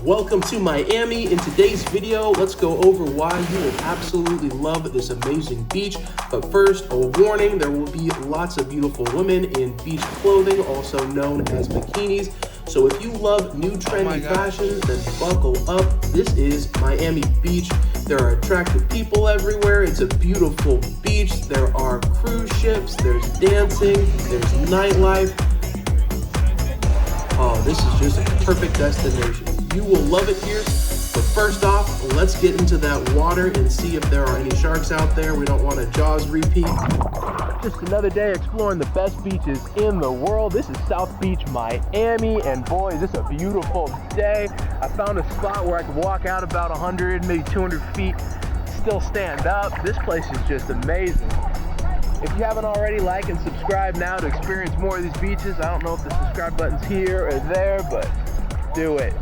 Welcome to Miami. In today's video, let's go over why you will absolutely love this amazing beach. But first, a warning, there will be lots of beautiful women in beach clothing, also known as bikinis. So if you love new trendy fashion, then buckle up. This is Miami Beach. There are attractive people everywhere. It's a beautiful beach. There are cruise ships, there's dancing, there's nightlife. Oh, this is just a perfect destination. You will love it here. But first off, let's get into that water and see if there are any sharks out there. We don't want a Jaws repeat. Just another day exploring the best beaches in the world. This is South Beach, Miami, and boy, is this a beautiful day. I found a spot where I could walk out about 100, maybe 200 feet, still stand up. This place is just amazing. If you haven't already, like and subscribe now to experience more of these beaches. I don't know if the subscribe button's here or there, but do it.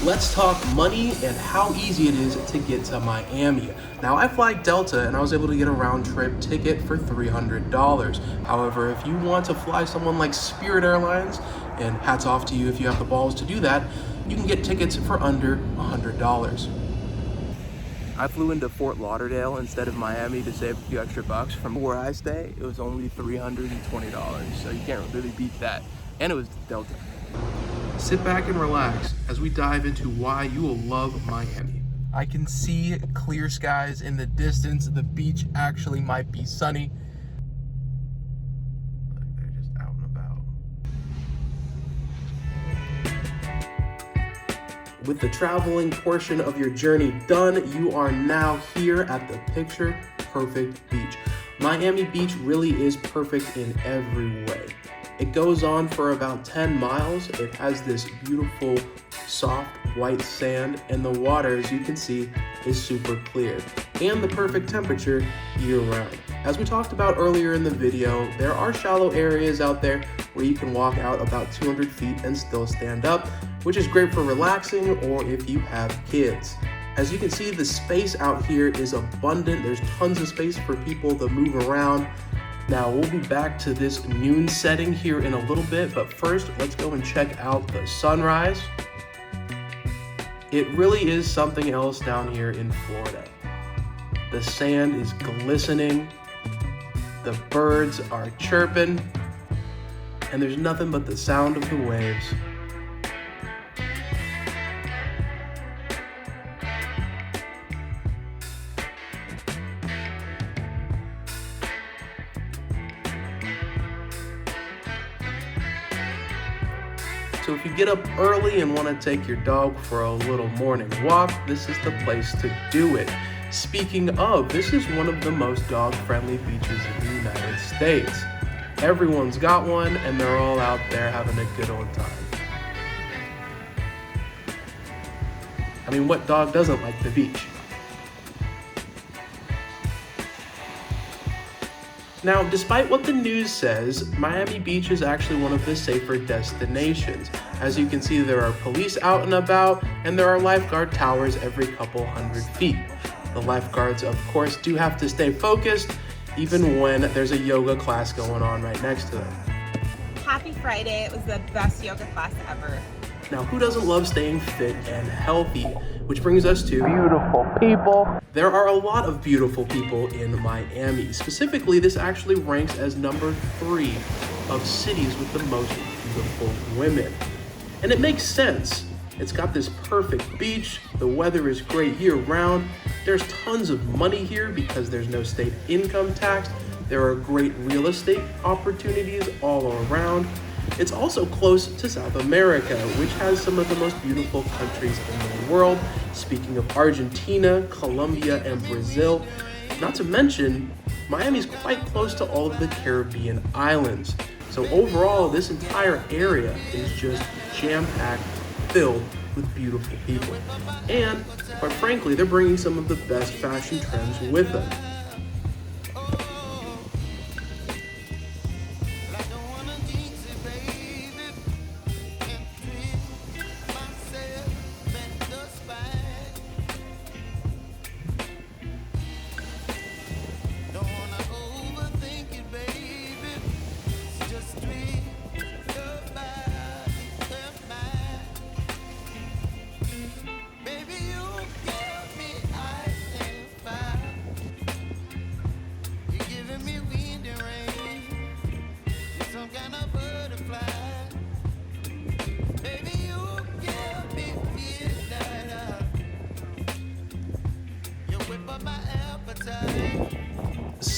Let's talk money and how easy it is to get to Miami. Now, I fly Delta and I was able to get a round trip ticket for $300. However, if you want to fly someone like Spirit Airlines, and hats off to you if you have the balls to do that, you can get tickets for under $100. I flew into Fort Lauderdale instead of Miami to save a few extra bucks. From where I stay, it was only $320, so you can't really beat that. And it was Delta. Sit back and relax as we dive into why you will love Miami. I can see clear skies in the distance. The beach actually might be sunny. They're just out and about. With the traveling portion of your journey done, you are now here at the picture perfect beach. Miami Beach really is perfect in every way. It goes on for about 10 miles. It has this beautiful, soft, white sand, and the water, as you can see, is super clear, and the perfect temperature year-round. As we talked about earlier in the video, there are shallow areas out there where you can walk out about 200 feet and still stand up, which is great for relaxing or if you have kids. As you can see, the space out here is abundant. There's tons of space for people to move around. Now, we'll be back to this noon setting here in a little bit, but first, let's go and check out the sunrise. It really is something else down here in Florida. The sand is glistening, the birds are chirping, and there's nothing but the sound of the waves. So if you get up early and want to take your dog for a little morning walk, this is the place to do it. Speaking of, this is one of the most dog-friendly beaches in the United States. Everyone's got one, and they're all out there having a good old time. I mean, what dog doesn't like the beach? Now, despite what the news says, Miami Beach is actually one of the safer destinations. As you can see, there are police out and about, and there are lifeguard towers every couple hundred feet. The lifeguards, of course, do have to stay focused, even when there's a yoga class going on right next to them. Happy Friday, it was the best yoga class ever. Now, who doesn't love staying fit and healthy? Which brings us to beautiful people. There are a lot of beautiful people in Miami. Specifically, this actually ranks as number 3 of cities with the most beautiful women. And it makes sense. It's got this perfect beach. The weather is great year-round. There's tons of money here because there's no state income tax. There are great real estate opportunities all around. It's also close to South America, which has some of the most beautiful countries in the world. Speaking of Argentina, Colombia, and Brazil. Not to mention, Miami's quite close to all of the Caribbean islands. So overall, this entire area is just jam-packed, filled with beautiful people. And, quite frankly, they're bringing some of the best fashion trends with them.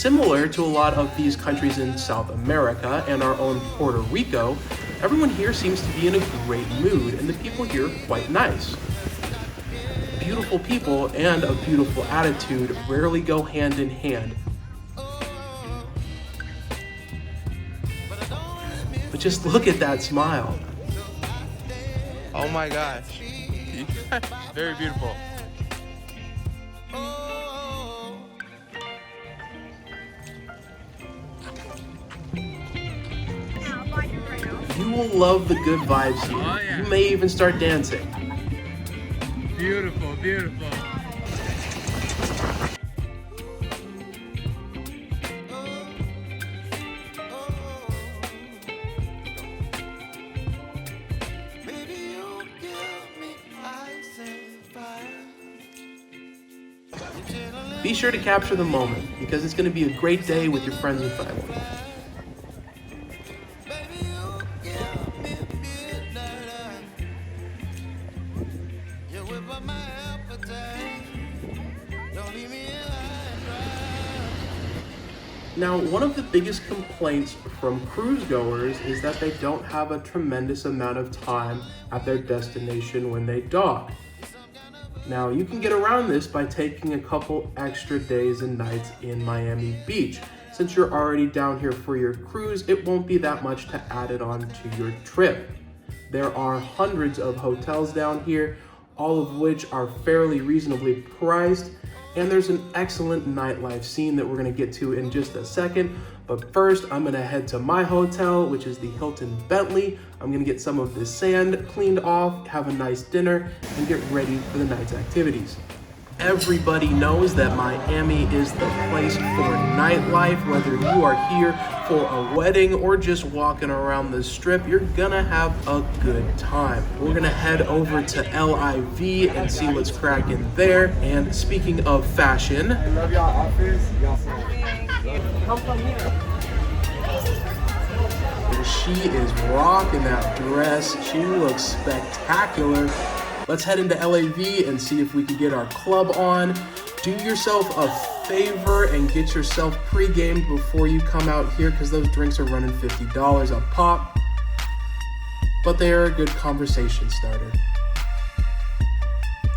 similar to a lot of these countries in South America and our own Puerto Rico, everyone here seems to be in a great mood, and the people here are quite nice. Beautiful people and a beautiful attitude rarely go hand in hand. But just look at that smile. Oh my gosh. Very beautiful. You will love the good vibes here. Oh, yeah. You may even start dancing. Beautiful, beautiful. Be sure to capture the moment, because it's going to be a great day with your friends and family. Now, one of the biggest complaints from cruise goers is that they don't have a tremendous amount of time at their destination when they dock. Now, you can get around this by taking a couple extra days and nights in Miami Beach. Since you're already down here for your cruise, it won't be that much to add it on to your trip. There are hundreds of hotels down here, all of which are fairly reasonably priced, and there's an excellent nightlife scene that we're gonna get to in just a second. But first, I'm gonna head to my hotel, which is the Hilton Bentley. I'm gonna get some of this sand cleaned off, have a nice dinner, and get ready for the night's activities. Everybody knows that Miami is the place for nightlife. Whether you are here for a wedding or just walking around the strip, you're gonna have a good time. We're gonna head over to LIV and see what's cracking there. And speaking of fashion, I love y'all outfits. Y'all she is rocking that dress. She looks spectacular. Let's head into LAV and see if we can get our club on. Do yourself a favor and get yourself pre-gamed before you come out here, because those drinks are running $50 a pop. But they are a good conversation starter.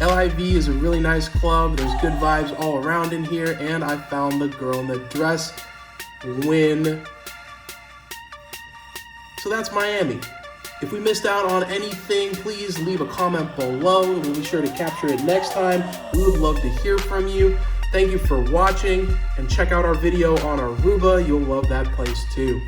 LIV is a really nice club. There's good vibes all around in here, and I found the girl in the dress. Win. So that's Miami. If we missed out on anything, please leave a comment below. We'll be sure to capture it next time. We would love to hear from you. Thank you for watching, and check out our video on Aruba. You'll love that place too.